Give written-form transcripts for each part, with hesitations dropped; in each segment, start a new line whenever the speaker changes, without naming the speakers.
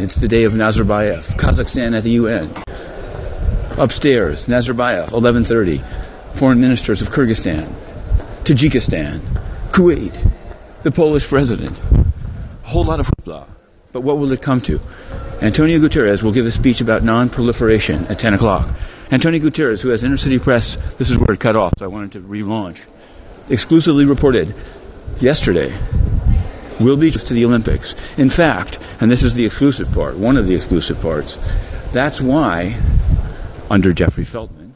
It's the day of Nazarbayev, Kazakhstan at the UN. Upstairs, Nazarbayev, 11:30. Foreign ministers of Kyrgyzstan, Tajikistan, Kuwait, the Polish president. A whole lot of hoopla. But what will it come to? Antonio Guterres will give a speech about non-proliferation at 10 o'clock. Antonio Guterres, who has Intercity Press, this is where it cut off, so I wanted to relaunch, exclusively reported yesterday, will be to the Olympics. In fact, and this is the exclusive part, one of the exclusive parts, that's why, under Jeffrey Feltman,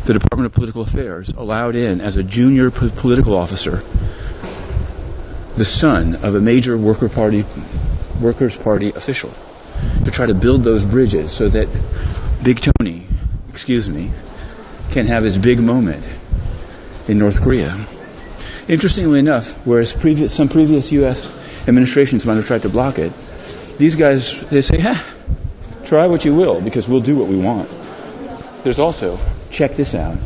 the Department of Political Affairs allowed in as a junior political officer the son of a major Workers' Party official to try to build those bridges so that Big Tony, can have his big moment in North Korea. Interestingly enough, whereas some previous U.S. administrations might have tried to block it, these guys, they say, try what you will, because we'll do what we want. There's also, check this out,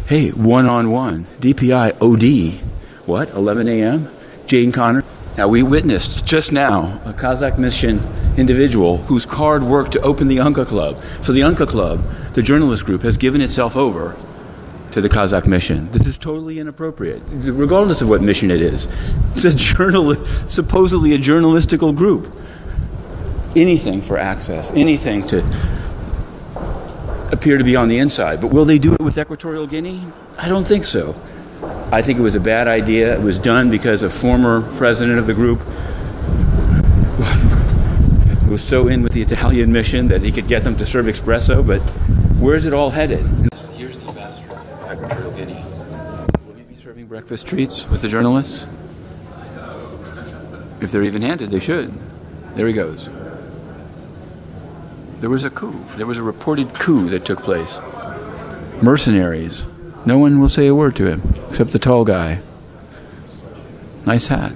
hey, one-on-one, DPI, OD, 11 a.m., Jane Connor. Now, we witnessed just now a Kazakh mission individual whose card worked to open the UNCA Club. So the UNCA Club, the journalist group, has given itself over to the Kazakh mission. This is totally inappropriate, regardless of what mission it is. It's a supposedly a journalistical group. Anything for access, anything to appear to be on the inside. But will they do it with Equatorial Guinea? I don't think so. I think it was a bad idea. It was done because a former president of the group was so in with the Italian mission that he could get them to serve espresso, but where's it all headed? Here's the ambassador of Equatorial Guinea. Will he be serving breakfast treats with the journalists? If they're even-handed, they should. There he goes. There was a coup. There was a reported coup that took place. Mercenaries. No one will say a word to him, except the tall guy. Nice hat.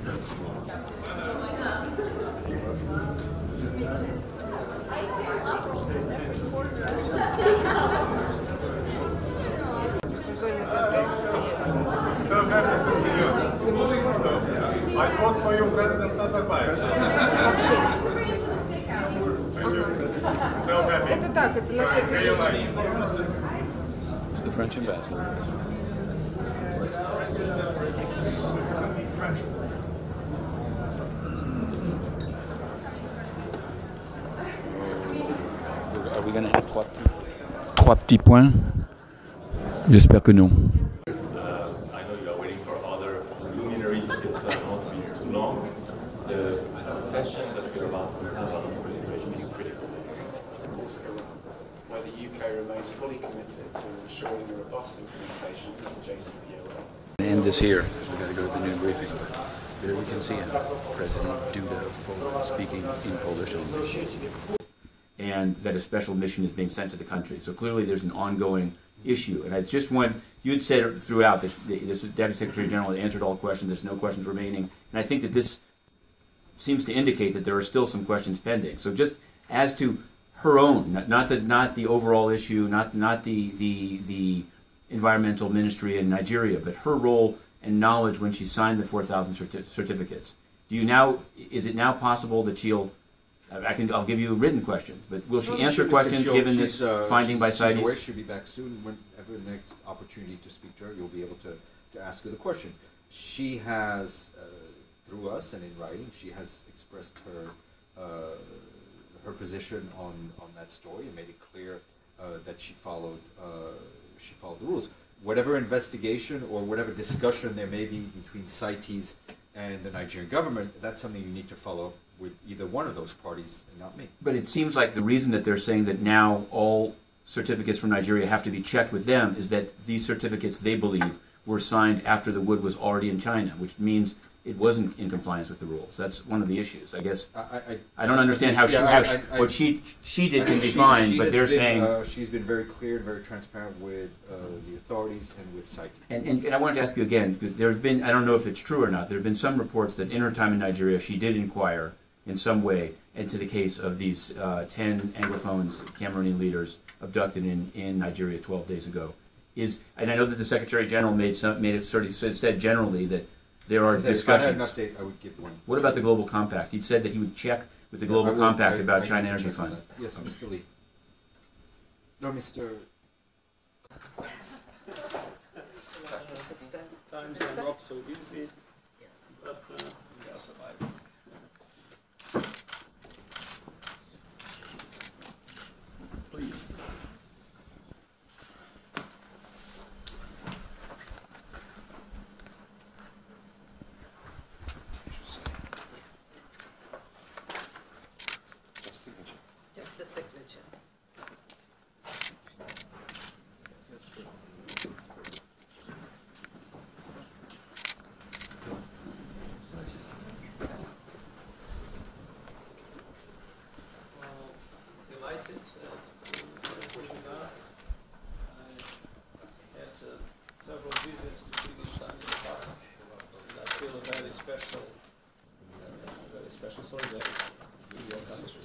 I vote for you, President Nazarbayev.
Это так, это на всякий случай.
The French ambassador. Are we going to have trois petits points? J'espère que non.
I know you are waiting for other luminaries. It's not going to be too long. The session that we're about to have on proliferation is critical.
Where the UK remains fully committed to ensuring a robust implementation of the JCPOA.
End this here, because we've got to go to the noon briefing. There we can see him, President Duda of Poland, speaking in Polish only. And that a special mission is being sent to the country. So clearly there's an ongoing issue. And I just want, you had said throughout that this Deputy Secretary General answered all questions, there's no questions remaining. And I think that this seems to indicate that there are still some questions pending. So just as to her own, not the overall issue, not the environmental ministry in Nigeria, but her role and knowledge when she signed the 4,000 certificates. Is it now possible that I'll give you written questions, but will she answer questions given this finding by CITES?
She'll be back soon. Whenever the next opportunity to speak to her, you'll be able to ask her the question. She has, through us and in writing, she has expressed her position on that story and made it clear that she followed the rules. Whatever investigation or whatever discussion there may be between CITES and the Nigerian government, that's something you need to follow with either one of those parties and not me.
But it seems like the reason that they're saying that now all certificates from Nigeria have to be checked with them is that these certificates, they believe, were signed after the wood was already in China, which means it wasn't in compliance with the rules. That's one of the issues. I guess I don't understand how what she did can be fine, but they're saying
she's been very clear and very transparent with the authorities and with CITES.
And I wanted to ask you again, because there have been, I don't know if it's true or not, there have been some reports that in her time in Nigeria she did inquire in some way into the case of these 10 Anglophones, Cameroonian leaders, abducted in Nigeria 12 days ago. And I know that the Secretary General said generally that there are discussions.
If I had an update, I would give one.
What about the Global Compact? He'd said that he would check with the Global Compact about China
need to
Energy
check on
Fund.
that. Yes, Mr. Lee. No, Mr.
Times are not so easy, but we are surviving. Please.
Just a signature.
Delighted with us. I had several visits to Kyrgyzstan in the past, and I feel a very special solidarity with your country.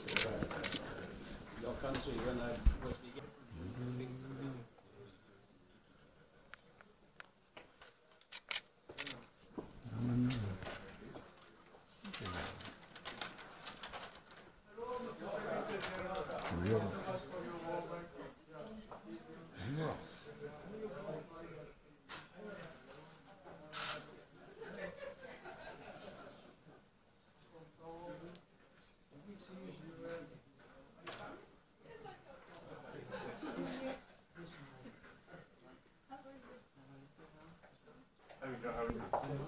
Your country, when I was beginning.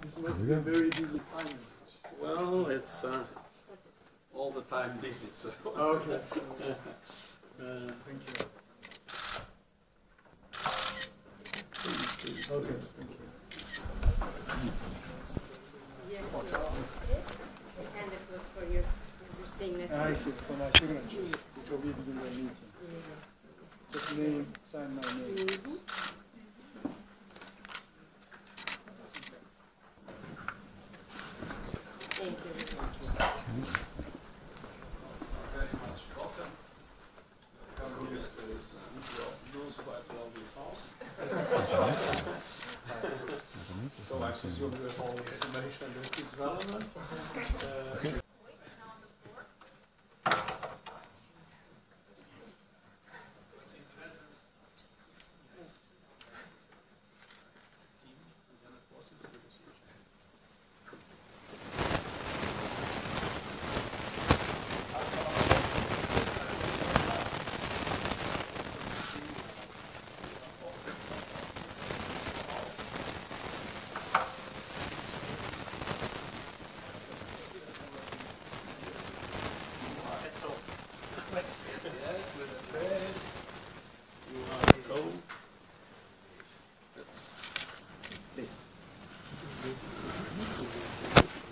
This must be a very busy time. Well, it's all the time busy, so. Okay. Thank you. Please, okay, thank you.
Yes, and it was for your signature.
I see, for my signature, before we begin the meeting. Just name, sign my name.
Thank you very much.
Very much welcome. Knows quite well this house. So I presume you have all the information that is relevant.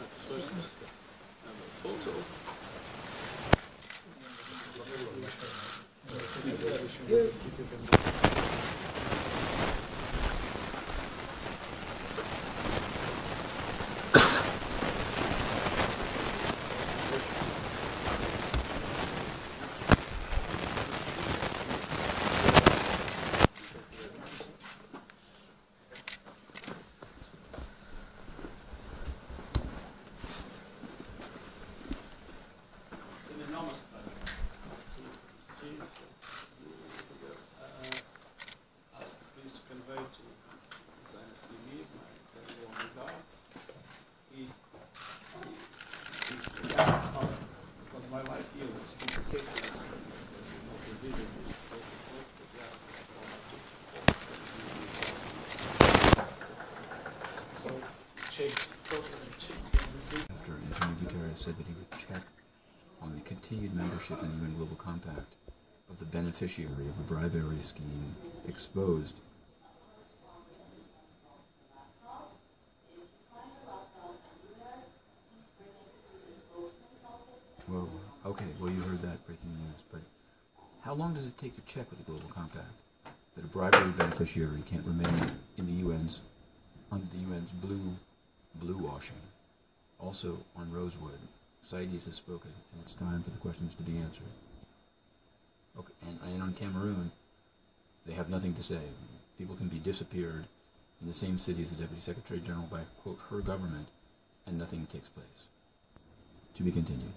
Let's first have a photo. It's an enormous pleasure to see you here. Ask please to convey to His Highness Lee my very warm regards. He's the guest of, because my life here was complicated. Not the visit is so changed, totally changed everything.
After Antonio Guterres said that he would check on the continued membership in the UN Global Compact of the beneficiary of the bribery scheme exposed. Whoa, okay, well you heard that breaking news, but how long does it take to check with the Global Compact that a bribery beneficiary can't remain in the UN's, under the UN's blue washing? Also on Rosewood, CITES has spoken, and it's time for the questions to be answered. Okay, and on Cameroon, they have nothing to say. People can be disappeared in the same city as the Deputy Secretary General by, quote, her government, and nothing takes place. To be continued.